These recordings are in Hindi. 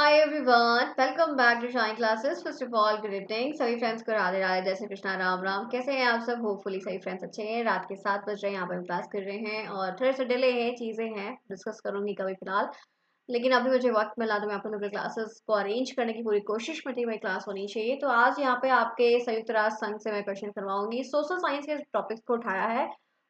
Hi everyone, welcome back to Shine Classes. First of all good evening सभी फ्रेंड्स को। राधे राधे, जय श्री कृष्णा, राम राम। कैसे हैं आप सब? होपफुली सभी फ्रेंड्स अच्छे हैं। रात के 7 बज रहे हैं, यहाँ पर हम क्लास कर रहे हैं और थोड़े से डिले है, चीज़ें हैं, डिस्कस करूंगी कभी फिलहाल। लेकिन अभी मुझे वक्त मिला तो मैं आप लोगों के क्लासेस को अरेंज करने की पूरी कोशिश में थी, भाई क्लास होनी चाहिए। तो आज यहाँ पे आपके संयुक्त राष्ट्र संघ से मैं क्वेश्चन करवाऊंगी। सोशल साइंस के टॉपिक्स को उठाया है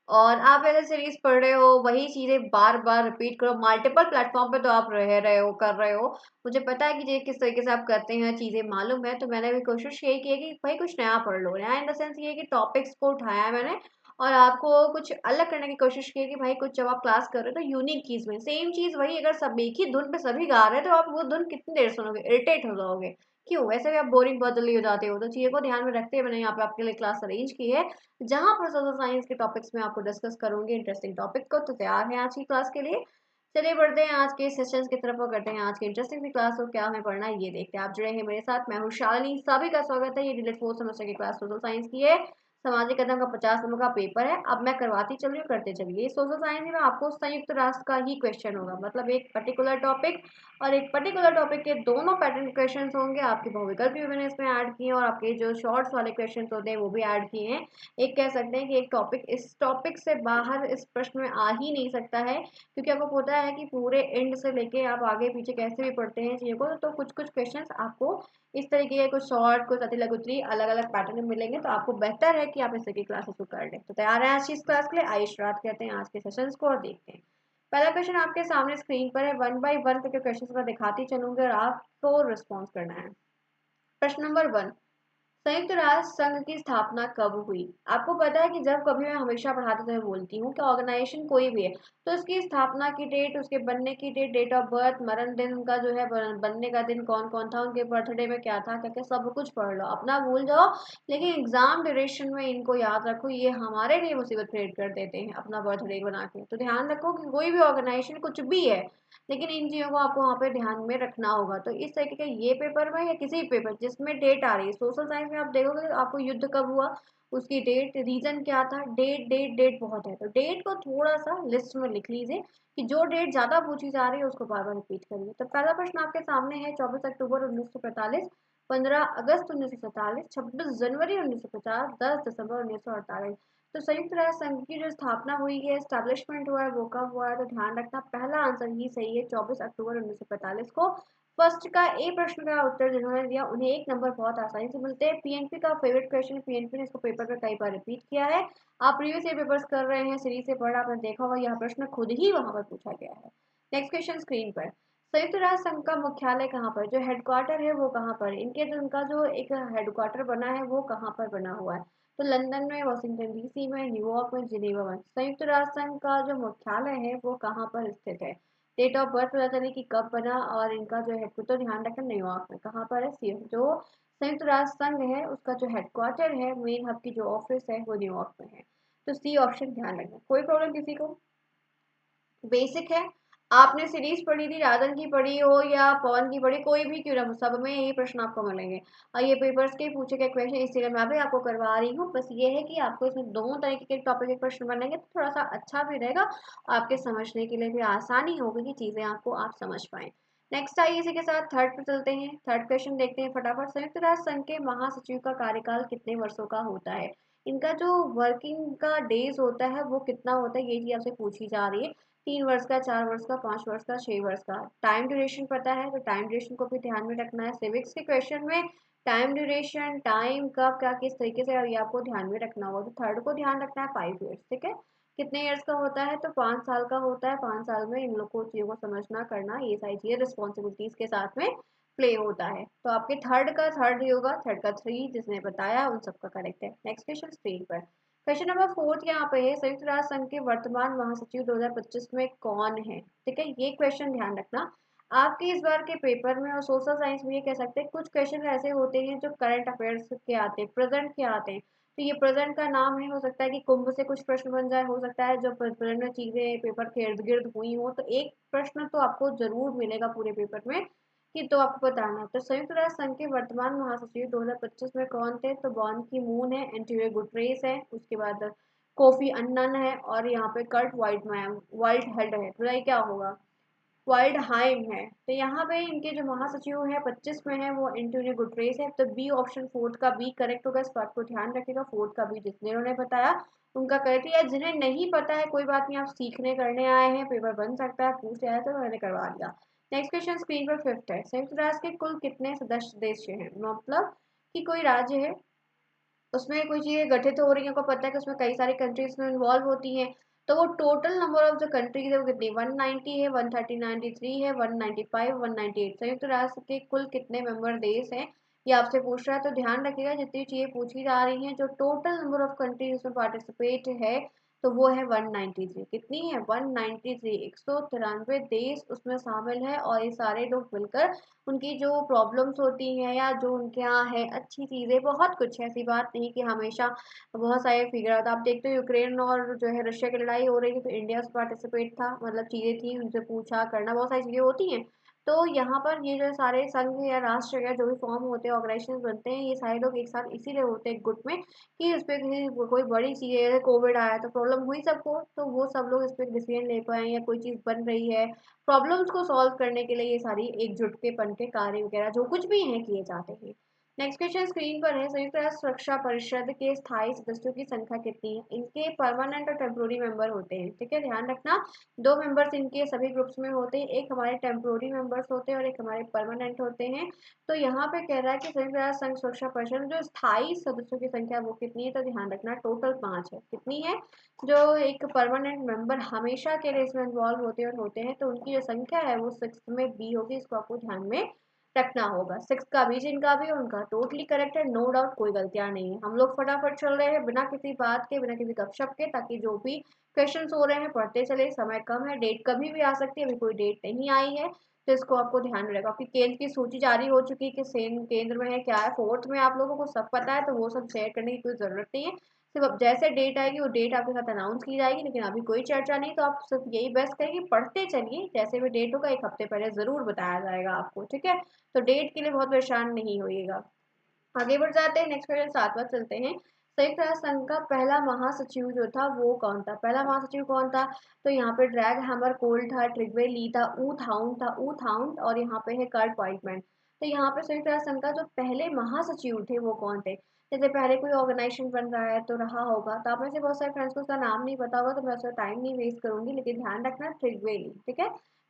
और आप ऐसे सीरीज पढ़ रहे हो, वही चीजें बार बार रिपीट करो मल्टीपल प्लेटफॉर्म पे, तो आप रह रहे हो, कर रहे हो। मुझे पता है कि ये किस तरीके से आप करते हैं, चीजें मालूम है। तो मैंने भी कोशिश यही की है कि भाई कुछ नया पढ़ लो। नया इन द सेंस ये कि टॉपिक्स को उठाया है मैंने और आपको कुछ अलग करने की कोशिश की है कि भाई कुछ जब आप क्लास कर रहे हो तो यूनिक चीज में सेम चीज वही, अगर सब एक ही धुन पे सभी गा रहे हैं तो आप वो धुन कितनी देर सुनोगे, इरिटेट हो जाओगे। क्यों? वैसे भी आप बोरिंग बहुत जल्दी हो जाते हो। तो चीज़ों को ध्यान में रखते हुए मैंने यहाँ पे आपके लिए क्लास अरेंज की है, जहाँ पर सोशल साइंस के टॉपिक्स में आपको डिस्कस करूंगी इंटरेस्टिंग टॉपिक को। तो तैयार है आज की क्लास के लिए? चलिए बढ़ते हैं आज के सेशंस की तरफ और करते हैं आज की इंटरेस्टिंग सी क्लास को। क्या हमें पढ़ना है ये देखते हैं। आप जुड़े हैं मेरे साथ, मैं हूँ शालिनी। सभी का स्वागत है। ये डिलेट फोर्थ सेमेस्टर की क्लास सोशल साइंस की है। सामाजिक कदम का 50 नंबर का पेपर है। अब मैं करवाती चल रही हूँ, करते चलिए। सोशल साइंस में आपको संयुक्त राष्ट्र का ही क्वेश्चन होगा, मतलब एक पर्टिकुलर टॉपिक और एक पर्टिकुलर टॉपिक के दोनों पैटर्न क्वेश्चन होंगे। आपके बहुविकल्प भी मैंने इसमें ऐड किए हैं और आपके जो शॉर्ट्स वाले क्वेश्चन होते हैं वो भी ऐड किए हैं। एक कह सकते हैं कि एक टॉपिक इस टॉपिक से बाहर इस प्रश्न में आ ही नहीं सकता है, क्योंकि आपको पता है कि पूरे एंड से लेके आप आगे पीछे कैसे भी पढ़ते हैं चीज़ों को, तो कुछ कुछ क्वेश्चन आपको इस तरीके के, कुछ शॉर्ट कुछ अति लघुत्री अलग अलग पैटर्न में मिलेंगे। तो आपको बेहतर है कि आप इस तरह की क्लासेस को कर लें। तो तैयार है आज की इस क्लास के लिए? आइए शुरुआत करते हैं आज के सेशंस को और देखते हैं। पहला क्वेश्चन आपके सामने स्क्रीन पर है। वन बाय वन करके क्वेश्चन मैं दिखाती चलूंगी और आपको रिस्पॉन्स करना है। प्रश्न नंबर 1, संयुक्त राष्ट्र संघ की स्थापना कब हुई? आपको पता है कि जब कभी मैं हमेशा पढ़ाते समय बोलती हूँ कि ऑर्गेनाइजेशन कोई भी है तो उसकी स्थापना की डेट, उसके बनने की डेट, डेट ऑफ बर्थ, मरण दिन उनका जो है, बनने का दिन कौन कौन था, उनके बर्थडे में क्या था, क्या क्या सब कुछ पढ़ लो, अपना भूल जाओ। लेकिन एग्जाम ड्यूरेशन में इनको याद रखो, ये हमारे लिए मुसीबत क्रिएट कर देते हैं अपना बर्थडे बना के। तो ध्यान रखो कि कोई भी ऑर्गेनाइजेशन कुछ भी है, लेकिन इन चीज़ों को आपको वहाँ पे ध्यान में रखना होगा। तो इस तरीके के ये पेपर में या किसी पेपर जिसमें डेट आ रही है, सोशल साइंस में आप देखोगे तो आपको युद्ध कब हुआ, उसकी डेट, रीजन क्या था, डेट डेट डेट बहुत है। तो डेट को थोड़ा सा लिस्ट में लिख लीजिए कि जो डेट ज्यादा पूछी जा रही है उसको बार बार रिपीट करिए। तो पहला प्रश्न आपके सामने है, 24 अक्टूबर 1945, 15 अगस्त 1947, 26 जनवरी 1950, 10 दिसंबर 1948। तो संयुक्त राष्ट्र संघ की जो स्थापना हुई है, एस्टेब्लिशमेंट हुआ है, वो कब हुआ है? तो ध्यान रखना पहला आंसर ही सही है, 24 अक्टूबर 1945 को। फर्स्ट का ए प्रश्न का उत्तर जिन्होंने दिया उन्हें एक नंबर बहुत आसानी से मिलते हैं। पीएनपी का फेवरेट क्वेश्चन, पीएनपी ने इसको पेपर में कई बार रिपीट किया है। आप प्रीवियस ईयर पेपर्स कर रहे हैं, सीरीज से पढ़ा, आपने देखा होगा यह प्रश्न खुद ही वहां पर पूछा गया है। नेक्स्ट क्वेश्चन स्क्रीन पर, संयुक्त राष्ट्र संघ का मुख्यालय कहाँ पर, जो हेडक्वार्टर है वो कहाँ पर, इनके जो उनका जो एक हेडक्वार्टर बना है वो कहाँ पर बना हुआ है? तो लंदन में, वॉशिंगटन डीसी में, न्यूयॉर्क में, जिनेवा में। संयुक्त राष्ट्र संघ का जो मुख्यालय है वो कहाँ पर स्थित है? डेट ऑफ बर्थ पता चले कि कब बना, और इनका जो हेडक्वार्टर ध्यान रखना न्यूयॉर्क में। कहाँ पर है? सी, जो संयुक्त राष्ट्र संघ है उसका जो हेडक्वार्टर है, मेन हब की जो ऑफिस है वो न्यूयॉर्क में है। तो सी ऑप्शन ध्यान रखना। कोई प्रॉब्लम किसी को? बेसिक है। आपने सीरीज पढ़ी थी, राजन की पढ़ी हो या पवन की पढ़ी, कोई भी क्यों ना हो, सब में यही प्रश्न आपको मिलेंगे। और ये पेपर्स के पूछे गए क्वेश्चन इसीलिए मैं भी आपको करवा रही हूँ। बस ये है कि आपको इसमें दोनों तरीके के टॉपिक के प्रश्न बनेंगे तो थोड़ा सा अच्छा भी रहेगा, आपके समझने के लिए भी आसानी होगी कि चीजें आपको आप समझ पाए। नेक्स्ट आइए इसी के साथ थर्ड पे चलते हैं। थर्ड क्वेश्चन देखते हैं फटाफट। संयुक्त राष्ट्र संघ के महासचिव का कार्यकाल कितने वर्षों का होता है? इनका जो वर्किंग का डेज होता है वो कितना होता है, ये चीज आपसे पूछी जा रही है। 3 वर्ष का, 4 वर्ष का, 5 वर्ष का, 6 वर्ष का। टाइम ड्यूरेशन पता है तो टाइम ड्यूरेशन को भी ध्यान में रखना है। सिविक्स के क्वेश्चन में टाइम ड्यूरेशन, टाइम कब क्या किस तरीके से, ये आपको ध्यान में रखना होगा। तो थर्ड को ध्यान रखना है, 5 ईयर्स। ठीक है, कितने ईयर्स का होता है? तो 5 साल का होता है। 5 साल में इन लोग को चीजों को समझना, करना, ये सारी चीजें रिस्पॉन्सिबिलिटीज के साथ में प्ले होता है। तो आपके थर्ड का थर्ड ही होगा, थर्ड का थ्री जिसने बताया उन सबका करेक्ट है। नेक्स्ट क्वेश्चन स्क्रीन पर, क्वेश्चन नंबर फोर्थ यहाँ पे है, संयुक्त राष्ट्र संघ के वर्तमान महासचिव 2025 में कौन है? ठीक है, ये क्वेश्चन ध्यान रखना आपके इस बार के पेपर में। और सोशल साइंस में ये कह सकते हैं कुछ क्वेश्चन ऐसे होते हैं जो करंट अफेयर्स के आते हैं, प्रेजेंट के आते हैं। तो ये प्रेजेंट का नाम है, हो सकता है कि कुंभ से कुछ प्रश्न बन जाए, हो सकता है जो प्रेजेंट में चीजें पेपर के इर्द गिर्द हुई हो। तो एक प्रश्न तो आपको जरूर मिलेगा पूरे पेपर में कि, तो आपको बताना। तो संयुक्त राष्ट्र संघ के वर्तमान महासचिव 2025 में कौन थे? तो बॉन की मून है, एंटोनियो गुटरेस है, उसके बाद कोफी अन्नन है और यहाँ पे कर्ट वाइट मैम वाइट हेड है। तो ये क्या होगा? वाइल्डहाइम है। तो यहाँ पे इनके जो महासचिव है 25 में है वो एंटोनियो गुटरेस है। तो बी ऑप्शन फोर्थ का बी करेक्ट होगा, इस बात को ध्यान रखिएगा। फोर्थ का बी जितने उन्होंने बताया उनका करेक्ट है। या जिन्हें नहीं पता है कोई बात नहीं, आप सीखने करने आए हैं, पेपर बन सकता है, पूछ आया तो मैंने करवा दिया। नेक्स्ट क्वेश्चन स्क्रीन पर फिफ्थ है, संयुक्त राष्ट्र के कुल कितने सदस्य देश हैं? मतलब कि कोई राज्य है, उसमें कोई चीज़ें गठित हो रही है, आपको पता है कि उसमें कई सारी कंट्रीज में इन्वॉल्व होती हैं। तो वो टोटल नंबर ऑफ जो कंट्रीज है वो कितनी 190 है, 130, 93 है, 195, 198। संयुक्त राष्ट्र के कुल कितने मेंबर देश हैं ये आपसे पूछ रहा है। तो ध्यान रखिएगा जितनी चीज़ें पूछी जा रही हैं, जो टोटल नंबर ऑफ कंट्रीज उसमें पार्टिसिपेट है तो वो है 193। कितनी है 193, 193 देश उसमें शामिल है। और ये सारे लोग मिलकर उनकी जो प्रॉब्लम्स होती हैं या जो उनके यहाँ है अच्छी चीज़ें, बहुत कुछ है, ऐसी बात नहीं कि हमेशा बहुत सारे फिगर होता है। आप देखते हो यूक्रेन और जो है रशिया की लड़ाई हो रही थी तो इंडिया से पार्टिसिपेट था, मतलब चीज़ें थी, उनसे पूछा करना, बहुत सारी चीज़ें होती हैं। तो यहाँ पर ये जो सारे संघ या राष्ट्र या जो भी फॉर्म होते हैं, ऑर्गेनाइजेशन बनते हैं, ये सारे लोग एक साथ इसीलिए होते हैं गुट में कि इस पे किसी कोई बड़ी चीज़ है, कोविड आया तो प्रॉब्लम हुई सबको, तो वो सब लोग इस पे डिसीजन ले पाए, या कोई चीज़ बन रही है प्रॉब्लम्स को सॉल्व करने के लिए, ये सारी एकजुट के पन के कार्य वगैरह जो कुछ भी हैं किए जाते हैं। नेक्स्ट क्वेश्चन स्क्रीन पर है, संयुक्त राष्ट्र सुरक्षा परिषद के स्थायी सदस्यों की संख्या कितनी है? इनके परमानेंट और टेम्पोररी मेंबर होते हैं, ठीक है, ध्यान रखना। दो मेंबर्स इनके सभी ग्रुप्स में होते हैं, एक हमारे टेम्पोररी मेंबर्स होते हैं और एक हमारे परमानेंट होते हैं। तो यहाँ पे कह रहा है कि संयुक्त राष्ट्र संघ सुरक्षा परिषद जो स्थायी सदस्यों की संख्या वो कितनी है? तो ध्यान रखना टोटल 5 है। कितनी है? जो एक परमानेंट मेंबर हमेशा के लिए इसमें इन्वॉल्व होते हैं तो उनकी जो संख्या है वो 6 में बी होगी, इसको आपको ध्यान में रखना होगा। 6 का भी जिनका भी उनका टोटली करेक्ट है, नो डाउट, कोई गलतियां नहीं है। हम लोग फटाफट चल रहे हैं बिना किसी बात के, बिना किसी गपशप के, ताकि जो भी क्वेश्चन हो रहे हैं पढ़ते चले। समय कम है, डेट कभी भी आ सकती है, अभी कोई डेट नहीं आई है, तो इसको आपको ध्यान में रखा। आपकी केंद्र की सूची जारी हो चुकी है कि सेम केंद्र में है क्या है, फोर्थ में आप लोगों को सब पता है, तो वो सब शेयर करने की कोई जरूरत नहीं है। सिर्फ अब जैसे डेट आएगी वो डेट आपके साथ अनाउंस की जाएगी, लेकिन अभी कोई चर्चा नहीं। तो आप सिर्फ यही बेस्ट करें कि पढ़ते चलिए, जैसे भी डेट होगा एक हफ्ते पहले जरूर बताया जाएगा आपको, ठीक है। तो डेट के लिए बहुत परेशान नहीं होइएगा। आगे बढ़ जाते हैं, नेक्स्ट क्वेश्चन 7वां चलते हैं। संयुक्त राष्ट्र संघ का पहला महासचिव जो था वो कौन था? पहला महासचिव कौन था? तो यहाँ पे ड्रैग हैमर कोल था, ट्रिगवे ली था, ऊथ हाउंड, और यहाँ पे है कर्ट वाइटमैन। तो यहाँ पे संयुक्त राष्ट्र संघ का जो पहले महासचिव थे वो कौन थे? जैसे पहले कोई ऑर्गेनाइजेशन बन रहा है तो रहा होगा, तो आप में से बहुत सारे फ्रेंड्स को उसका नाम नहीं पता होगा, तो मैं उसका टाइम नहीं वेस्ट करूंगी, लेकिन ध्यान रखना ट्रिगवे ली, ठीक है।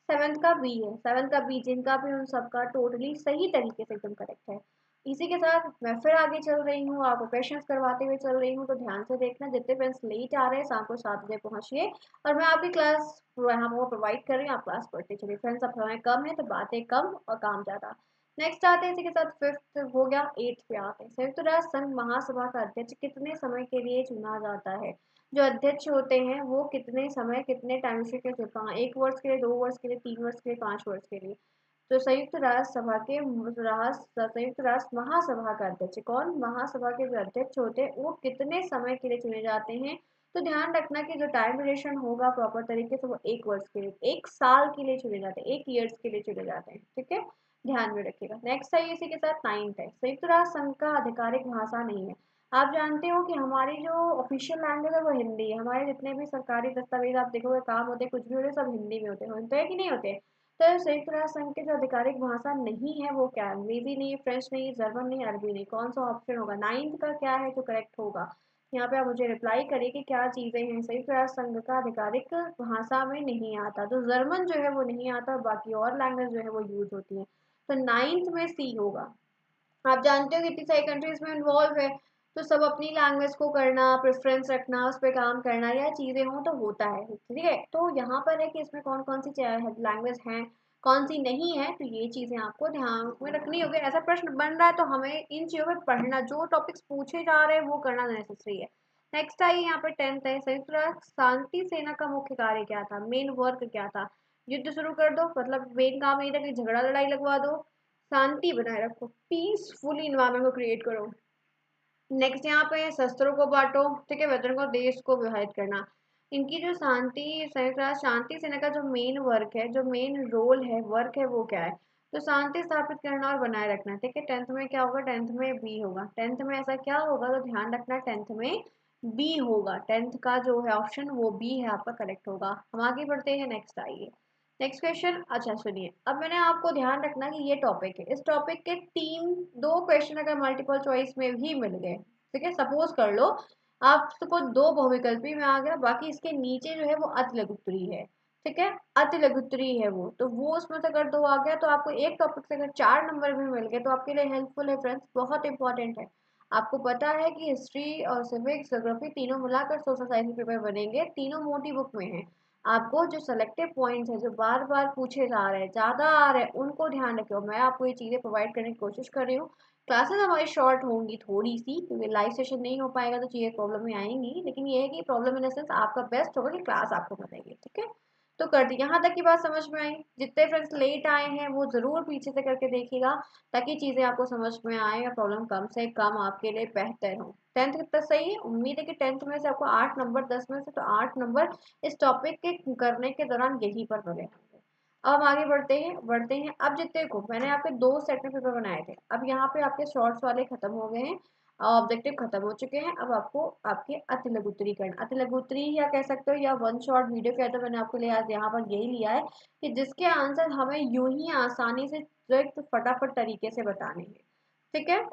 सेवंथ का बी है, सेवंथ का बी, जिनका भी उन सबका टोटली सही तरीके से एकदम करेक्ट है। इसी के साथ मैं फिर आगे चल रही हूँ, आपको क्वेश्चंस करवाते हुए चल रही हूँ, तो ध्यान से देखना। जितने फ्रेंड्स लेट आ रहे हैं शाम को 7 बजे पहुंचिए, और मैं आपकी क्लास यहाँ वो प्रोवाइड कर रही हूँ, आप क्लास पढ़ते चलिए। फ्रेंड्स अब समय कम है तो बातें कम और काम ज़्यादा। नेक्स्ट आते हैं, इसी के साथ फिफ्थ हो गया, एट्थ पे आते हैं। संयुक्त राष्ट्र संघ महासभा का अध्यक्ष कितने समय के लिए चुना जाता है? जो अध्यक्ष होते हैं वो कितने समय, कितने टाइम से के चुना, 1 वर्ष के लिए, 2 वर्ष के लिए, 3 वर्ष के लिए, 5 वर्ष के लिए? तो संयुक्त राष्ट्र सभा के संयुक्त राष्ट्र महासभा का अध्यक्ष कौन? महासभा के जो अध्यक्ष होते हैं वो कितने समय के लिए चुने जाते हैं? तो ध्यान रखना कि जो टाइम ड्यूरेशन होगा प्रॉपर तरीके से वो 1 वर्ष के लिए, 1 साल के लिए चुने जाते हैं, 1 ईयर्स के लिए चुने जाते हैं, ठीक है, ध्यान में रखिएगा। नेक्स्ट है इसी के साथ नाइन्थ है, संयुक्त राष्ट्र संघ का आधिकारिक भाषा नहीं है। आप जानते हो कि हमारी जो ऑफिशियल लैंग्वेज है वो हिंदी है। हमारे जितने भी सरकारी दस्तावेज आप देखोगे, काम होते हैं, कुछ भी होते हैं, सब हिंदी में होते हैं कि नहीं होते? तो संयुक्त राष्ट्र संघ की जो आधिकारिक भाषा नहीं है वो क्या है? अंग्रेजी नहीं, फ्रेंच नहीं, जर्मन नहीं, अरबी नहीं, कौन सा ऑप्शन होगा? नाइन्थ का क्या है जो करेक्ट होगा? यहाँ पे आप मुझे रिप्लाई करिए कि क्या चीजें हैं संयुक्त राष्ट्र संघ का आधिकारिक भाषा में नहीं आता। तो जर्मन जो है वो नहीं आता, और बाकी और लैंग्वेज जो है वो यूज होती है। तो नाइन्थ में सी होगा। आप जानते हो कितनी सारी कंट्रीज में इन्वॉल्व है, तो सब अपनी लैंग्वेज को करना, प्रेफरेंस रखना, उस पर काम करना, या चीजें हों तो होता है, ठीक है। तो यहाँ पर है कि इसमें कौन कौन सी लैंग्वेज हैं, कौन सी नहीं है, तो ये चीजें आपको ध्यान में रखनी होगी। ऐसा प्रश्न बन रहा है तो हमें इन चीजों पर पढ़ना, जो टॉपिक्स पूछे जा रहे हैं वो करना नेसेसरी है। नेक्स्ट आई यहाँ पे टेंथ है, संयुक्त राष्ट्र शांति सेना का मुख्य कार्य क्या था? मेन वर्क क्या था? युद्ध शुरू कर दो, मतलब मेन काम यही था कि झगड़ा लड़ाई लगवा दो, शांति बनाए रखो, पीसफुली इन्वायरमेंट को क्रिएट करो। नेक्स्ट यहाँ पे शस्त्रों को बांटो, ठीक है, वेतन को, देश को विभाजित करना। इनकी जो शांति संयुक्त राष्ट्र शांति सेना का जो मेन वर्क है, जो मेन रोल है, वर्क है, वो क्या है? तो शांति स्थापित करना और बनाए रखना, ठीक है। टेंथ में क्या होगा? टेंथ में बी होगा। टेंथ में ऐसा क्या होगा? तो ध्यान रखना टेंथ में बी होगा। टेंथ का जो है ऑप्शन वो बी है, आपका करेक्ट होगा। हम आगे बढ़ते हैं, नेक्स्ट आइए। नेक्स्ट क्वेश्चन, अच्छा सुनिए, अब मैंने आपको ध्यान रखना कि ये टॉपिक है, इस टॉपिक के दो क्वेश्चन अगर मल्टीपल चॉइस में भी मिल गए, ठीक है, सपोज कर लो आपको दो बहुविकल्पी में आ गया, बाकी इसके नीचे जो है वो अति लघु उत्तरी है, ठीक है, अति लघु उत्तरी है वो, तो वो उसमें से अगर दो आ गया तो आपको एक टॉपिक से अगर 4 नंबर भी मिल गए तो आपके लिए हेल्पफुल है फ्रेंड्स, बहुत इंपॉर्टेंट है। आपको पता है कि हिस्ट्री और सिविक्स ज्योग्राफी तीनों मिलाकर सोशल साइंस पेपर बनेंगे, तीनों मोटी बुक में है। आपको जो सेलेक्टिव पॉइंट्स है जो बार बार पूछे जा रहे हैं, ज्यादा आ रहे हैं, उनको ध्यान रखियो, मैं आपको ये चीजें प्रोवाइड करने की कोशिश कर रही हूँ। क्लासेस हमारी शॉर्ट होंगी थोड़ी सी, क्योंकि लाइव सेशन नहीं हो पाएगा तो चीजें प्रॉब्लम में आएंगी, लेकिन ये है कि प्रॉब्लम इन द सेंस आपका बेस्ट होगा कि क्लास आपको बताएगी, ठीक है। तो कर दी, यहाँ तक की बात समझ में आई? जितने फ्रेंड्स लेट आए हैं वो जरूर पीछे से करके देखिएगा, ताकि चीजें आपको समझ में आए और प्रॉब्लम कम से कम आपके लिए बेहतर हो। 10th कितना सही है? उम्मीद है कि 10th में से आपको 8 नंबर, 10 में से तो 8 नंबर इस टॉपिक के करने के दौरान यहीं पर मिले होंगे। अब हम आगे बढ़ते हैं। अब जितने को मैंने आपके दो सेट में पेपर बनाए थे, अब यहाँ पे आपके शॉर्ट्स वाले खत्म हो गए हैं, ऑब्जेक्टिव खत्म हो चुके हैं। अब आपको आपके अति लघुत्तरीकरण, अति लघुत्तरी या कह सकते हो या वन शॉट वीडियो कहते हो, मैंने आपके लिए आज यहाँ पर यही लिया है कि जिसके आंसर हमें यूं ही आसानी से डायरेक्ट फटाफट तरीके से बताने हैं, ठीक है।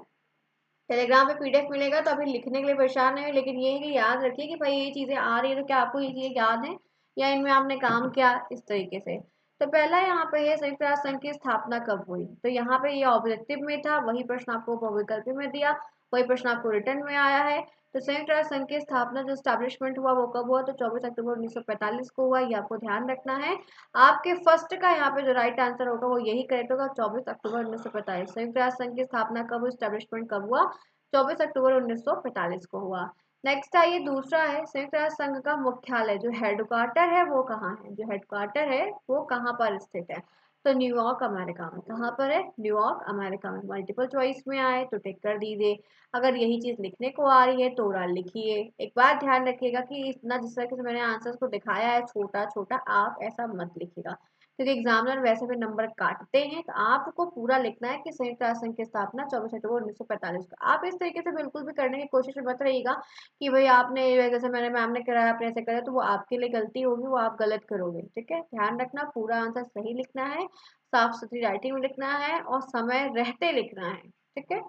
टेलीग्राम पे पीडीएफ मिलेगा तो अभी लिखने के लिए परेशान नहीं हो, लेकिन ये है कि याद रखिए कि भाई ये चीजें आ रही है तो क्या आपको ये चीजें याद है या इनमें आपने काम किया इस तरीके से। तो पहला यहाँ पे है संयुक्त राष्ट्र संघ की स्थापना कब हुई, तो यहाँ पे ये ऑब्जेक्टिव में था, वही प्रश्न आपको बहुविकल्पी में दिया, वही प्रश्न आपको रिटर्न में आया है। तो संयुक्त राष्ट्र संघ की स्थापना जो स्टैब्लिशमेंट हुआ वो कब हुआ, तो 24 अक्टूबर 1945 को हुआ, ये आपको ध्यान रखना है। आपके फर्स्ट का यहाँ पे जो राइट आंसर होगा वो यही करेक्ट होगा, 24 अक्टूबर 1945 संयुक्त राष्ट्र संघ की स्थापना कब हुई, स्टैब्लिशमेंट कब हुआ, 24 अक्टूबर 1945 को हुआ। नेक्स्ट आइए, दूसरा है संयुक्त राष्ट्र संघ का मुख्यालय जो हेडक्वार्टर है वो कहाँ है, जो हेडक्वार्टर है वो कहाँ पर स्थित है, तो न्यूयॉर्क अमेरिका में। कहाँ पर है? न्यूयॉर्क अमेरिका में। मल्टीपल चॉइस में आए तो टिक कर दीजिए, अगर यही चीज लिखने को आ रही है तो उड़ा लिखिए। एक बात ध्यान रखिएगा कि इतना जिस तरह से मैंने आंसर्स को दिखाया है छोटा छोटा, आप ऐसा मत लिखिएगा, क्योंकि एग्जामिनर वैसे भी नंबर काटते हैं। तो आपको पूरा लिखना है कि संयुक्त राष्ट्र संघ की स्थापना 24 अक्टूबर 1945 को। आप इस तरीके से बिल्कुल भी करने की कोशिश मत रहिएगा कि भाई आपने जैसे मैंने मैम ने कराया आपने ऐसे करा, तो वो आपके लिए गलती होगी, वो आप गलत करोगे, ठीक है। ध्यान रखना, पूरा आंसर सही लिखना है, साफ सुथरी राइटिंग में लिखना है और समय रहते लिखना है, ठीक है।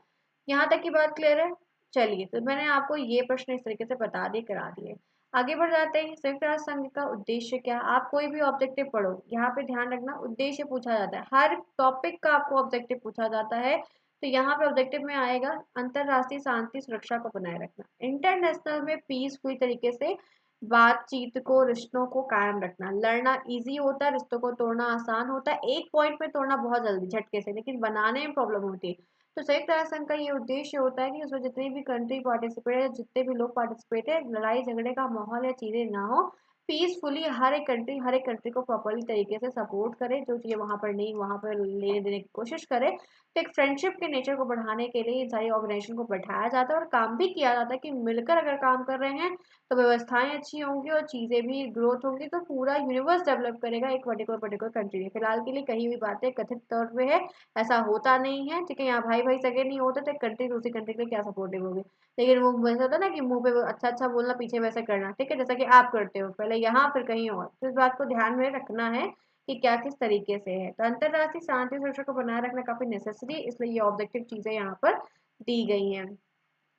यहाँ तक की बात क्लियर है? चलिए, तो मैंने आपको ये प्रश्न इस तरीके से बता दिए, करा दिए। आगे बढ़ जाते हैं। संयुक्त राष्ट्र संघ का उद्देश्य क्या? आप कोई भी ऑब्जेक्टिव पढ़ो, यहाँ पे ध्यान रखना उद्देश्य पूछा जाता है, हर टॉपिक का आपको ऑब्जेक्टिव पूछा जाता है। तो यहाँ पे ऑब्जेक्टिव में आएगा अंतरराष्ट्रीय शांति सुरक्षा को बनाए रखना, इंटरनेशनल में पीसफुल तरीके से बातचीत को, रिश्तों को कायम रखना। लड़ना इजी होता है, रिश्तों को तोड़ना आसान होता है, एक पॉइंट में तोड़ना बहुत जल्दी झटके से, लेकिन बनाने में प्रॉब्लम होती है। तो संयुक्त राष्ट्र संघ का ये उद्देश्य होता है कि उसमें जितनी भी कंट्री पार्टिसिपेट है, जितने भी लोग पार्टिसिपेट है, लड़ाई झगड़े का माहौल या चीजें ना हो, पीसफुली हर एक कंट्री को प्रॉपरली तरीके से सपोर्ट करे, जो चीजें वहां पर नहीं वहां पर लेने देने की कोशिश करे। तो एक फ्रेंडशिप के नेचर को बढ़ाने के लिए इन सारी ऑर्गेनाइजेशन को बैठाया जाता है और काम भी किया जाता है कि मिलकर अगर काम कर रहे हैं तो व्यवस्थाएं अच्छी होंगी और चीजें भी ग्रोथ होंगी, तो पूरा यूनिवर्स डेवलप करेगा एक पर्टिकुलर कंट्री में। फिलहाल के लिए कही हुई बातें कथित तौर पे है, ऐसा होता नहीं है, ठीक है। यहाँ भाई भाई सगे नहीं होते तो एक कंट्री दूसरी कंट्री के लिए क्या सपोर्टिव होगी, लेकिन वो वैसा होता है ना कि मुंह पे अच्छा अच्छा बोलना, पीछे वैसा करना, ठीक है, जैसा कि आप करते हो, पहले यहाँ फिर कहीं और। तो इस बात को ध्यान में रखना है कि क्या किस तरीके से है। तो अंतरराष्ट्रीय शांति सुरक्षा को बनाए रखना काफी नेसेसरी, इसलिए ये ऑब्जेक्टिव चीजें यहाँ पर दी गई हैं।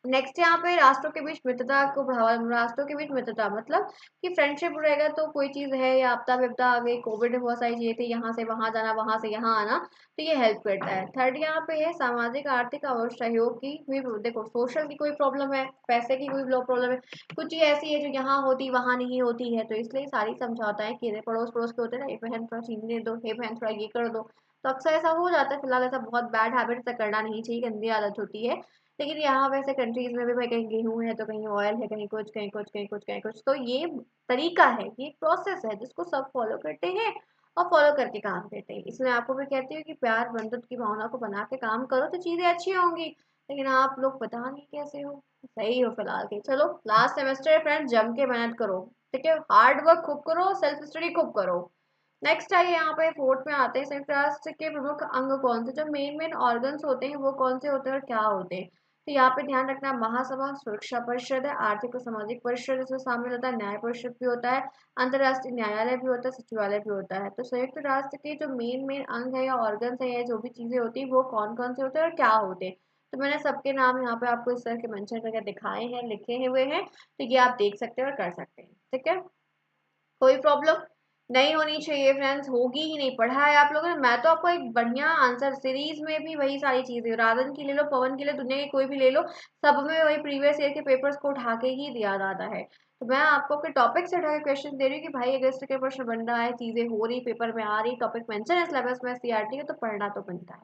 नेक्स्ट यहाँ पे राष्ट्रों के बीच मित्रता को बढ़ावा, राष्ट्रों के बीच मित्रता मतलब कि फ्रेंडशिप रहेगा तो कोई चीज है या आपदा विपदा आ गई, कोविड में बहुत सारी चीजें थी, यहाँ से वहां जाना वहां से यहाँ आना, तो ये हेल्प करता है। थर्ड यहाँ पे है सामाजिक आर्थिक और सहयोग की भी, देखो सोशल की कोई प्रॉब्लम है, पैसे की कोई प्रॉब्लम है, कुछ चीज ऐसी है जो यहाँ होती वहां नहीं होती है, तो इसलिए सारी समझौता है कि पड़ोस पड़ोस के होते हैं ना, ये बहन थोड़ा चीनी दे दो, हे बहन थोड़ा ये कर दो, तो अक्सर ऐसा हो जाता है। फिलहाल ऐसा बहुत बैड हैबिट ऐसा करना नहीं चाहिए, गंदी आदत होती है। लेकिन यहाँ वैसे कंट्रीज में भी भाई कहीं गेहूं है तो कहीं ऑयल है, कहीं कुछ कहीं कुछ कहीं कुछ कहीं कुछ, तो ये तरीका है, ये प्रोसेस है जिसको सब फॉलो करते हैं और फॉलो करके काम करते हैं। इसलिए आपको भी कहती हूँ कि प्यार बंधुत्व की भावना को बना के काम करो तो चीजें अच्छी होंगी, लेकिन आप लोग पता नहीं कैसे हो, सही हो फिलहाल के। चलो लास्ट सेमेस्टर है फ्रेंड, जम के मेहनत करो, ठीक है, हार्ड वर्क खूब करो, सेल्फ स्टडी खूब करो। नेक्स्ट आइए यहाँ पे फोर्थ में आते हैं, संयुक्त राष्ट्र के प्रमुख अंग कौन से, जो मेन मेन ऑर्गन्स होते हैं वो कौन से होते हैं और क्या होते हैं। तो यहाँ पे ध्यान रखना, महासभा सुरक्षा परिषद है, आर्थिक और सामाजिक परिषद इसमें शामिल होता है, न्याय परिषद भी होता है, अंतर्राष्ट्रीय न्यायालय भी होता है, सचिवालय भी होता है। तो संयुक्त राष्ट्र के जो मेन मेन अंग है या ऑर्गन्स है या जो भी चीजें होती है वो कौन कौन से होते हैं और क्या होते हैं, तो मैंने सबके नाम यहाँ पे आपको इस तरह के मेंशन करके दिखाए हैं, लिखे हुए हैं, तो ये आप देख सकते हैं और कर सकते हैं। ठीक है, कोई प्रॉब्लम नहीं होनी चाहिए फ्रेंड्स, होगी ही नहीं, पढ़ा है आप लोगों ने। मैं तो आपको एक बढ़िया आंसर सीरीज में भी वही सारी चीजें, राजन की ले लो, पवन की ले, दुनिया की कोई भी ले लो, सब में वही प्रीवियस ईयर के पेपर्स को उठा के ही दिया जाता है। तो मैं आपको अपने टॉपिक से उठा के क्वेश्चन दे रही हूँ कि भाई अगर इस तरह के प्रश्न बन रहा है, चीजें हो रही, पेपर में आ रही, टॉपिक मेंशन है सिलेबस में सीआरटी का, तो पढ़ना तो बनता है।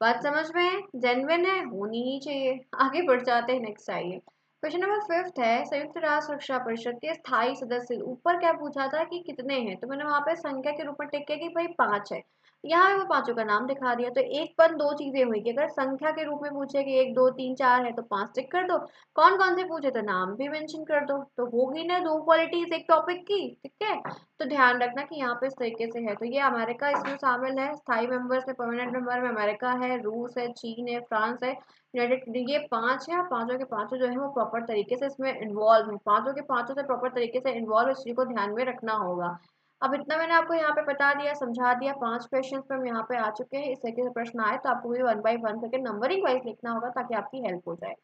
बात समझ में है, जेन्युइन है, होनी ही चाहिए। आगे बढ़ जाते हैं, नेक्स्ट आइए। क्वेश्चन नंबर 5 है, संयुक्त राष्ट्र सुरक्षा परिषद के स्थायी सदस्य ऊपर क्या पूछा था कि कितने हैं, तो मैंने वहां पे संख्या के रूप में टिक किया कि भाई 5 है। यहाँ पे वो पांचों का नाम दिखा दिया, तो एक पर दो चीजें हुई कि अगर संख्या के रूप में पूछे कि 1 2 3 4 है तो 5 टिक कर दो, कौन कौन से पूछे तो नाम भी मेंशन कर दो, तो होगी ना दो क्वालिटीज एक टॉपिक की। ठीक है, तो ध्यान रखना कि यहाँ पे इस तरीके से है। तो ये अमेरिका इसमें शामिल है, स्थायी मेंबर्स में, परमानेंट मेंबर में अमेरिका है, रूस है, चीन है, फ्रांस है, यूनाइटेड, ये 5 है। पांचों के पांचों जो है वो प्रॉपर तरीके से इसमें इन्वॉल्व है, पांचों के पांचों से प्रॉपर तरीके से इन्वॉल्व, इस चीज को ध्यान में रखना होगा। अब इतना मैंने आपको यहाँ पे बता दिया, समझा दिया, 5 क्वेश्चन पे हम यहाँ पे आ चुके हैं। इस तरीके से प्रश्न आए तो आपको भी 1 बाय 1 करके नंबरिंग वाइज लिखना होगा ताकि आपकी हेल्प हो जाए।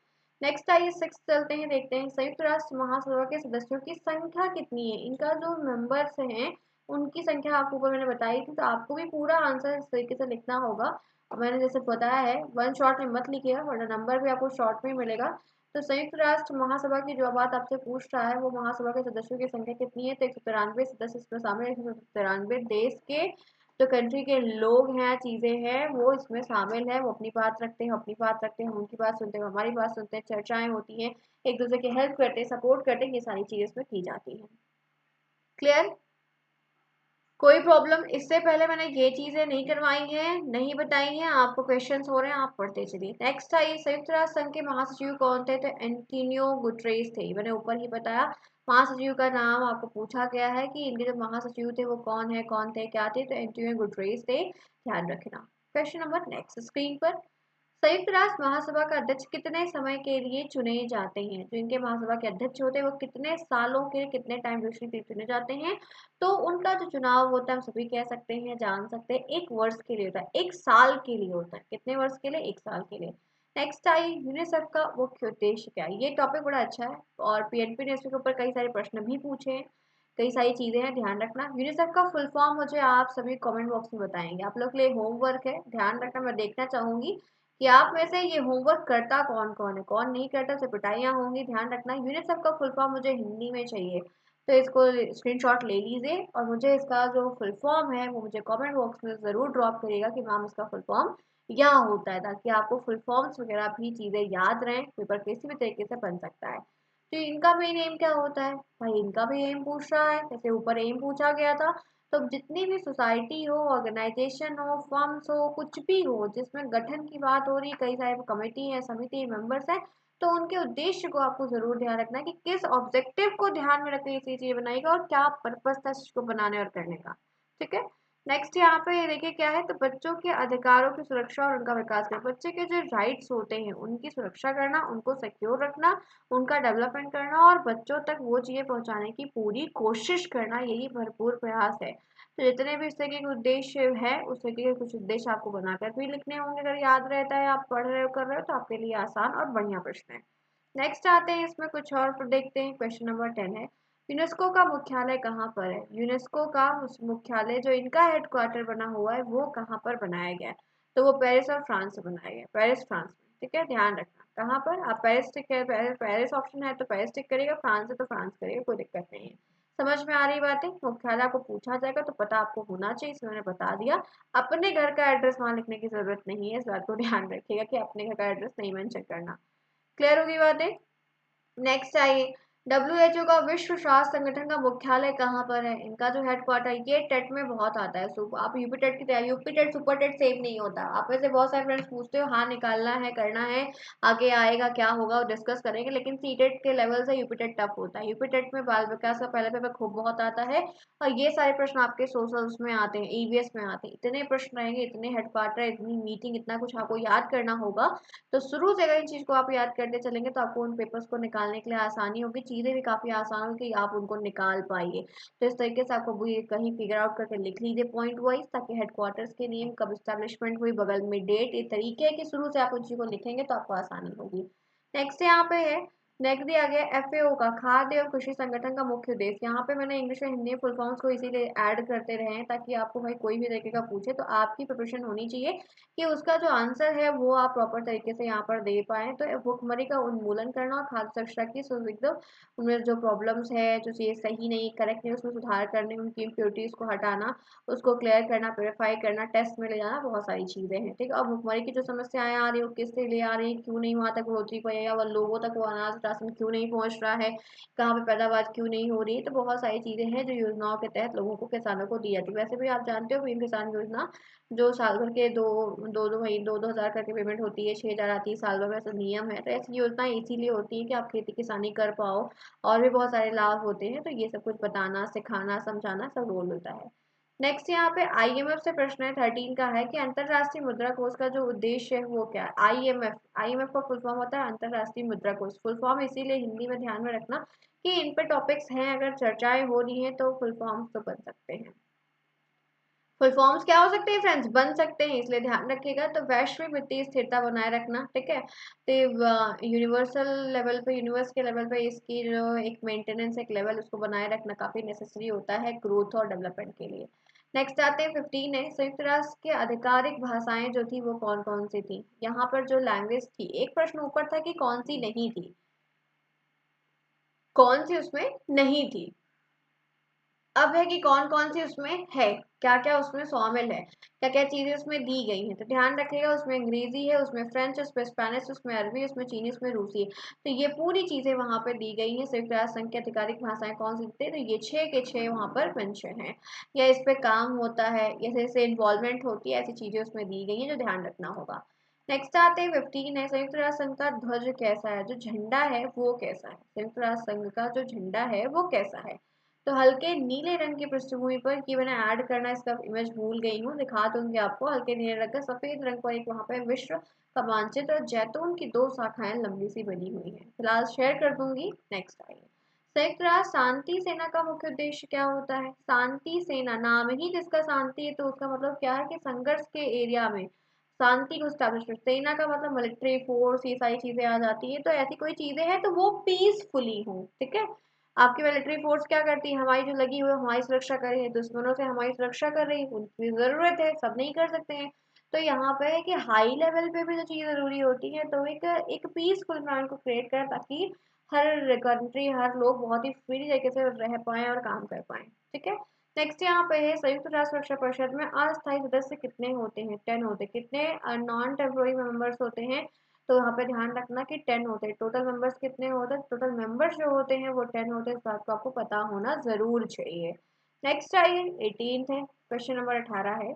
नेक्स्ट आइए 6 चलते हैं, देखते हैं संयुक्त राष्ट्र महासभा के सदस्यों की संख्या कितनी है, इनका जो मेंबर्स हैं उनकी संख्या आपको ऊपर मैंने बताई थी, तो आपको भी पूरा आंसर इस तरीके से लिखना होगा। और मैंने जैसे बताया है, वन शॉट में मत लिखिएगा वरना नंबर भी आपको शॉर्ट में मिलेगा। तो संयुक्त राष्ट्र महासभा की जो बात आपसे पूछ रहा है, वो महासभा के सदस्यों की संख्या कितनी है, तो 193 सदस्य इसमें शामिल है। 193 देश के जो कंट्री के लोग हैं, चीजें हैं, वो इसमें शामिल है। वो अपनी बात रखते हैं, अपनी बात रखते हैं, हम उनकी बात सुनते हैं, हमारी बात सुनते हैं, चर्चाएं होती हैं, एक दूसरे की हेल्प करते हैं, सपोर्ट करते हैं, ये सारी चीजें इसमें की जाती हैं। क्लियर, कोई प्रॉब्लम। इससे पहले मैंने ये चीजें नहीं करवाई हैं, नहीं बताई हैं, आपको क्वेश्चंस हो रहे हैं, आप पढ़ते चलिए। नेक्स्ट आइए, संयुक्त राष्ट्र संघ के महासचिव कौन थे, तो एंटोनियो गुटरेस थे, मैंने ऊपर ही बताया। महासचिव का नाम आपको पूछा गया है कि इनके जो महासचिव थे वो कौन है, कौन थे, क्या थे, तो एंटोनियो गुटरेस थे, ध्यान रखना। क्वेश्चन नंबर नेक्स्ट स्क्रीन पर, संयुक्त राष्ट्र महासभा का अध्यक्ष कितने समय के लिए चुने जाते हैं, जो इनके महासभा के अध्यक्ष होते हैं वो कितने सालों के, कितने टाइम ड्यूरेशन के लिए चुने जाते हैं, तो उनका जो चुनाव होता है हम सभी कह सकते हैं, जान सकते हैं, 1 वर्ष के लिए होता है, 1 साल के लिए होता है। कितने वर्ष के लिए, 1 साल के लिए। नेक्स्ट आई, यूनिसेफ का मुख्य उद्देश्य क्या है, ये टॉपिक बड़ा अच्छा है और पीएनपी ने इसके ऊपर कई सारे प्रश्न भी पूछे हैं, कई सारी चीजें हैं, ध्यान रखना। यूनिसेफ का फुल फॉर्म मुझे आप सभी कमेंट बॉक्स में बताएंगे, आप लोग के लिए होमवर्क है, ध्यान रखना। मैं देखना चाहूंगी कि आप में से ये होमवर्क करता कौन कौन है, कौन नहीं करता, उसे पिटाइयाँ होंगी, ध्यान रखना। यूनिसेफ का फुल फॉर्म मुझे हिंदी में चाहिए, तो इसको स्क्रीनशॉट ले लीजिए और मुझे इसका जो फुल फॉर्म है वो मुझे कमेंट बॉक्स में ज़रूर ड्रॉप करिएगा कि मैम इसका फुल फॉर्म क्या होता है, ताकि आपको फुल फॉर्म्स वगैरह भी चीज़ें याद रहें, पेपर किसी भी तरीके से बन सकता है। तो इनका मेन एम क्या होता है, भाई इनका भी एम पूछ रहा है, जैसे ऊपर एम पूछा गया था, तो जितनी भी सोसाइटी हो, ऑर्गेनाइजेशन हो, फर्म्स हो, कुछ भी हो जिसमें गठन की बात हो रही, कई सारे कमेटी है, समिति, मेंबर्स है, तो उनके उद्देश्य को आपको जरूर ध्यान रखना है कि किस ऑब्जेक्टिव को ध्यान में रखकर ये चीज बनाएगा और क्या पर्पस था इसको बनाने और करने का। ठीक है, नेक्स्ट यहाँ पे देखिए क्या है, तो बच्चों के अधिकारों की सुरक्षा और उनका विकास करना, बच्चे के जो राइट्स होते हैं उनकी सुरक्षा करना, उनको सिक्योर रखना, उनका डेवलपमेंट करना और बच्चों तक वो चीजें पहुंचाने की पूरी कोशिश करना, यही भरपूर प्रयास है। तो जितने भी इस तरीके के उद्देश्य है उस तरीके के कुछ उद्देश्य आपको बनाकर भी लिखने होंगे, अगर याद रहता है, आप पढ़ रहे हो, कर रहे हो, तो आपके लिए आसान और बढ़िया प्रश्न है। नेक्स्ट आते हैं, इसमें कुछ और देखते हैं। क्वेश्चन नंबर 10 है, यूनेस्को का मुख्यालय कहाँ पर है, यूनेस्को का मुख्यालय जो इनका हेडक्वार्टर बना हुआ है वो कहाँ पर बनाया गया है, तो वो पेरिस और फ्रांस से बनाया गया, पेरिस फ्रांस में। ठीक है, ध्यान रखना कहाँ पर, आप पेरिस टिक, पेरिस ऑप्शन है तो पेरिस टिक करिएगा, फ्रांस है तो फ्रांस करिएगा, कोई दिक्कत नहीं है। समझ में आ रही बातें, मुख्यालय आपको पूछा जाएगा तो पता आपको होना चाहिए, इसमें मैंने बता दिया। अपने घर का एड्रेस वहां लिखने की जरूरत नहीं है, इस बात को ध्यान रखिएगा कि अपने घर का एड्रेस नहीं मेंशन करना। क्लियर होगी बातें। नेक्स्ट आइए, WHO का विश्व स्वास्थ्य संगठन का मुख्यालय कहाँ पर है? इनका जो हेडक्वार्टर, ये टेट में बहुत आता है। आप यूपी टेट की तैयारी, UP TET super TET same नहीं होता। आप में से बहुत सारे फ्रेंड्स पूछते हो, हाँ निकालना है, करना है, आगे आएगा क्या होगा डिस्कस करेंगे, लेकिन सी टेट के लेवल से यूपी टेट टफ होता है। यूपी टेट में बाल विकास का पहले पेपर खूब बहुत आता है, और ये सारे प्रश्न आपके सोशल्स में आते हैं, ईवीएस में आते हैं। इतने प्रश्न रहेंगे, इतने हेडक्वार्टर, इतनी मीटिंग, इतना कुछ आपको याद करना होगा। तो शुरू से अगर इन चीज को आप याद करते चलेंगे तो आपको उन पेपर्स को निकालने के लिए आसानी होगी, चीजें भी काफी आसान होगी, आप उनको निकाल पाइए। तो इस तरीके से आपको भी कहीं फिगर आउट करके लिख लीजिए पॉइंट वाइज, ताकि हेडक्वार्टर्स के नेम, कब स्टैब्लिशमेंट हुई, बगल में डेट, ये तरीके है कि शुरू से आप उन चीजों को लिखेंगे तो आपको आसानी होगी। नेक्स्ट यहाँ पे है, नेक्स्ट दिया गया एफएओ का, खाद्य और कृषि संगठन का मुख्य उद्देश्य। यहाँ पे मैंने इंग्लिश और हिंदी फुल फॉर्म्स को इसीलिए ऐड करते रहे हैं ताकि आपको भाई कोई भी तरीके का पूछे तो आपकी प्रिपरेशन होनी चाहिए कि उसका जो आंसर है वो आप प्रॉपर तरीके से यहाँ पर दे पाए। तो भुखमरी का उन्मूलन करना और खाद्य सुरक्षा की सुविधा, उनमें जो प्रॉब्लम्स है, जो चीज़ें सही नहीं, करेक्ट नहीं, उसमें सुधार करने, उनकी इम्प्योरिटीज को हटाना, उसको क्लियर करना, प्योरीफाई करना, टेस्ट में ले जाना, बहुत सारी चीज़ें हैं। ठीक है, और भुखमरी की जो समस्याएं आ रही है वो किससे ले आ रही है, क्यों नहीं वहाँ तक बढ़ोतरी को, या वह लोगों तक वो अनाज राशन क्यों नहीं पहुँच रहा है, कहाँ पे पैदावार क्यों नहीं हो रही है। तो बहुत सारी चीज़ें हैं जो योजनाओं के तहत लोगों को, किसानों को दी जाती है। वैसे भी आप जानते हो पीएम किसान योजना जो साल भर के दो हजार करके पेमेंट होती है, 6,000 आती है साल भर में, ऐसा नियम है। तो ऐसी योजनाएं इसीलिए होती है कि आप खेती किसानी कर पाओ, और भी बहुत सारे लाभ होते हैं। तो ये सब कुछ बताना, सिखाना, समझाना सब रोल होता है। नेक्स्ट यहाँ पे आईएमएफ से प्रश्न है, 13 का है कि अंतरराष्ट्रीय मुद्रा कोष का जो उद्देश्य है वो क्या है। आईएमएफ, आईएमएफ का फुल फॉर्म होता है अंतरराष्ट्रीय मुद्रा कोष। फुल फॉर्म इसीलिए हिंदी में ध्यान में रखना कि इन पे टॉपिक्स हैं, अगर चर्चाएं हो रही हैं तो फुल फॉर्म तो बन सकते हैं। फुल फॉर्म्स क्या हो सकते हैं फ्रेंड्स, बन सकते हैं, इसलिए ध्यान रखिएगा। तो वैश्विक वित्तीय स्थिरता बनाए रखना, ठीक है। तो यूनिवर्सल लेवल पे, यूनिवर्स के लेवल पे इसकी जो एक मेंटेनेंस, एक लेवल उसको बनाए रखना काफी नेसेसरी होता है ग्रोथ और डेवलपमेंट के लिए। नेक्स्ट आते हैं 15 है, संयुक्त राष्ट्र की आधिकारिक भाषाएं जो थी वो कौन कौन सी थी। यहाँ पर जो लैंग्वेज थी, एक प्रश्न ऊपर था कि कौन सी नहीं थी, कौन सी उसमें नहीं थी। अब है कि कौन कौन सी उसमें है, क्या क्या उसमें शामिल है, क्या क्या चीजें उसमें दी गई हैं। तो ध्यान रखिएगा, उसमें अंग्रेजी है, उसमें फ्रेंच, उसमें स्पेनिश, उसमें अरबी, उसमें चीनी, उसमें रूसी है। तो ये पूरी चीजें वहां पर दी गई हैं। संयुक्त राष्ट्र संघ की आधिकारिक भाषाएं कौन सी थी, तो ये 6 के 6 वहां पर मेंशन है, या इस पे काम होता है, जैसे इन्वॉल्वमेंट होती है, ऐसी चीजें उसमें दी गई हैं जो ध्यान रखना होगा। नेक्स्ट आते हैं 15 है, संयुक्त राष्ट्र संघ का ध्वज कैसा है, जो झंडा है वो कैसा है। संयुक्त राष्ट्र संघ का जो झंडा है वो कैसा है, तो हल्के नीले रंग की पृष्ठभूमि पर, कि मैंने ऐड करना इसका इमेज भूल गई हूँ, दिखा दूंगी आपको। हल्के नीले रंग का, सफेद रंग पर एक वहां पे विश्व का मानचित्र और जैतून की 2 शाखाएं लंबी सी बनी हुई हैं, फिलहाल शेयर कर दूंगी। नेक्स्ट आइए, संयुक्त राष्ट्र शांति सेना का मुख्य उद्देश्य क्या होता है। शांति सेना, नाम ही जिसका शांति है, तो उसका मतलब क्या है कि संघर्ष के एरिया में शांति को स्टैब्लिशमेंट। सेना का मतलब मिलिट्री फोर्स, ये सारी चीजें आ जाती है। तो ऐसी कोई चीजें हैं तो वो पीसफुली हो, ठीक है। आपकी मिलिट्री फोर्स क्या करती है, हमारी जो लगी हुई है हमारी सुरक्षा कर रही है, दुश्मनों से हमारी सुरक्षा कर रही है, उनकी जरूरत है, सब नहीं कर सकते हैं। तो यहाँ पे है कि हाई लेवल पे भी जो चीज जरूरी होती है, तो एक एक पीसफुल प्लान को क्रिएट करें, ताकि हर कंट्री, हर लोग बहुत ही फ्री तरीके से रह पाए और काम कर पाए, ठीक है। नेक्स्ट यहाँ पे है, संयुक्त राष्ट्र सुरक्षा परिषद में अस्थायी सदस्य कितने होते हैं, 10 होते हैं। कितने नॉन टेम्पोररी मेंबर्स होते हैं, तो यहाँ पे ध्यान रखना कि 10 होते हैं। टोटल मेंबर्स कितने होते हैं, टोटल मेंबर्स जो होते हैं वो 10 होते हैं, इस बात को आपको पता होना जरूर चाहिए। नेक्स्ट आइए 18 है, क्वेश्चन नंबर 18 है,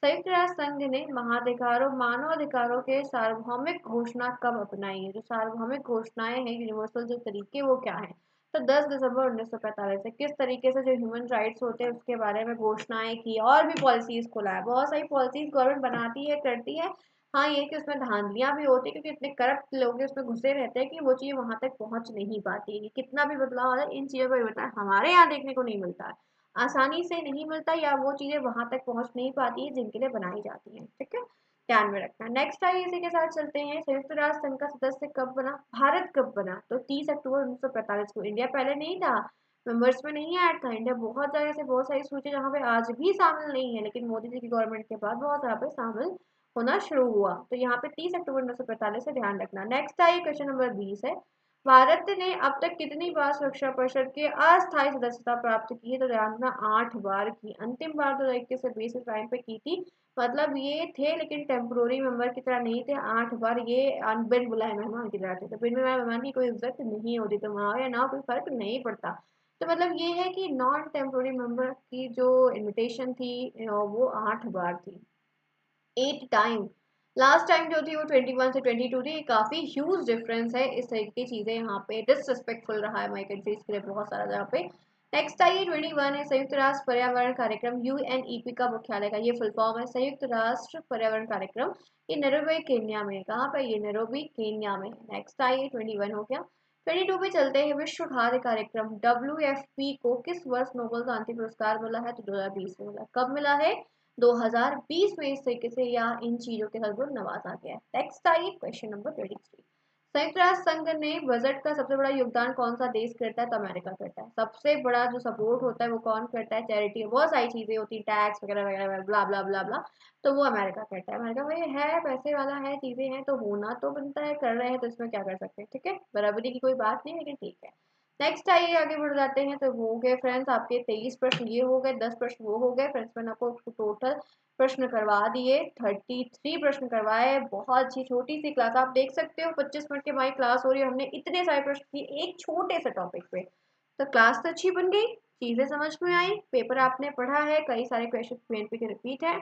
संयुक्त राष्ट्र संघ ने महाधिकारों, मानव अधिकारों के सार्वभौमिक घोषणा कब अपनाई है। जो सार्वभौमिक घोषणाएं हैं, यूनिवर्सल जो तरीके, वो क्या है। तो 10 दिसंबर 1945 से किस तरीके से जो ह्यूमन राइट्स होते हैं उसके बारे में घोषणाएं की, और भी पॉलिसीज को लाया। बहुत सारी पॉलिसीज गवर्नमेंट बनाती है, करती है। हाँ, ये कि उसमें धांधलियां भी होती है, क्योंकि इतने करप्ट लोग उसमें घुसे रहते हैं कि वो चीज़ वहां तक पहुंच नहीं पाती है। कितना भी बदलाव आ जाए, इन चीज़ों पर होता है, हमारे यहाँ देखने को नहीं मिलता है, आसानी से नहीं मिलता, या वो चीज़ें वहां तक पहुंच नहीं पाती है जिनके लिए बनाई जाती हैं, ठीक है। ध्यान में रखना। नेक्स्ट आइए इसी के साथ चलते हैं, संयुक्त राष्ट्र संघ का सदस्य कब बना, भारत कब बना। तो 30 अक्टूबर 1945 को। इंडिया पहले नहीं था, मेंबर्स में नहीं ऐड था। इंडिया बहुत जगह से, बहुत सारी सूची जहाँ पे आज भी शामिल नहीं है, लेकिन मोदी जी की गवर्नमेंट के बाद बहुत यहाँ पे शामिल होना शुरू हुआ। तो यहाँ पे 30 अक्टूबर 1945 से ध्यान रखना। नेक्स्ट आइए क्वेश्चन नंबर 20 है, भारत ने अब तक कितनी बार सुरक्षा परिषद की अस्थायी सदस्यता प्राप्त की है। तो ध्यान रखना 8 बार की। अंतिम बार 2021 से 20 टाइम पे की थी, मतलब ये थे लेकिन टेम्पोररी मेंबर की तरह नहीं थे, 8 बार ये बिन बुलाए मेहमान की तरह थे। तो बिन बुलाए मेहमान की कोई इज्जत नहीं होती, तो वहाँ या ना कोई फर्क नहीं पड़ता। तो मतलब ये है कि नॉन टेम्पोररी मेंबर की जो इनविटेशन थी वो 8 बार थी, 8 टाइम। लास्ट टाइम जो थी वो 21 से 22 थी। काफी ह्यूज डिफरेंस है, इस तरह की चीजें यहाँ पे डिसरिस्पेक्टफुल रहा है हमारी कंट्रीज के लिए बहुत सारा जगह पे। नेक्स्ट आइए 21 है संयुक्त राष्ट्र पर्यावरण कार्यक्रम, यूएनईपी का मुख्यालय का ये फुल फॉर्म है संयुक्त राष्ट्र पर्यावरण कार्यक्रम। ये नैरोबी केन्या में, कहाँ पे, ये नैरोबी केन्या में। नेक्स्ट आइए 21 हो गया। 22 पे चलते हैं। विश्व खाद्य कार्यक्रम WFP को किस वर्ष नोबेल शांति पुरस्कार मिला है? तो 2020 में मिला। कब मिला है? 2020 में इस तरीके से या इन चीजों के साथ वो नवाजा गया है। नेक्स्ट आइए क्वेश्चन नंबर 23। संयुक्त राष्ट्र संघ ने बजट का सबसे बड़ा योगदान कौन सा देश करता है? तो अमेरिका करता है। सबसे बड़ा जो सपोर्ट होता है वो कौन करता है? चैरिटी, बहुत सारी चीजें होती है, टैक्स वगैरह वगैरह ब्ला ब्ला ब्ला ब्ला, तो वो अमेरिका करता है। अमेरिका भाई है, पैसे वाला है, चीजें हैं तो होना तो बनता है, कर रहे हैं तो इसमें क्या कर सकते हैं, ठीक है, बराबरी की कोई बात नहीं, लेकिन ठीक है। नेक्स्ट आइए आगे बढ़ जाते हैं। तो वो हो गए फ्रेंड्स आपके 23 प्रश्न, ये हो गए 10 प्रश्न वो हो गए फ्रेंड्स। मैंने आपको टोटल प्रश्न करवा दिए, 33 प्रश्न करवाए। बहुत अच्छी छोटी सी क्लास, आप देख सकते हो 25 मिनट की हमारी क्लास हो रही है, हमने इतने सारे प्रश्न किए एक छोटे से टॉपिक पे। तो क्लास तो अच्छी बन गई, चीजें समझ में आई, पेपर आपने पढ़ा है, कई सारे क्वेश्चन पेन के रिपीट है।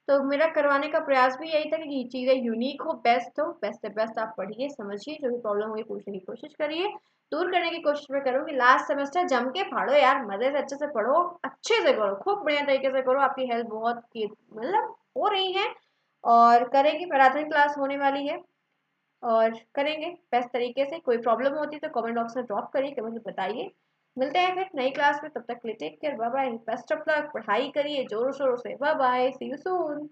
तो मेरा करवाने का प्रयास भी यही था कि चीजें यूनिक हो, बेस्ट से बेस्ट आप पढ़िए समझिए, जो भी प्रॉब्लम होगी पूछने की कोशिश करिए, दूर करने की कोशिश में करूंगी। लास्ट सेमेस्टर जम के पढ़ो यार, मजे से अच्छे से पढ़ो, अच्छे से करो, खूब बढ़िया तरीके से करो, आपकी हेल्प बहुत की मतलब हो रही है और करेंगे। मैराथन क्लास होने वाली है और करेंगे बेस्ट तरीके से। कोई प्रॉब्लम होती है तो कमेंट बॉक्स में ड्रॉप करिए, कमेंट में बताइए। मिलते हैं फिर नई क्लास में, तब तक के लिए take care, bye bye, best of luck, पढ़ाई करिए जोरों शोरों से, bye bye, see you soon.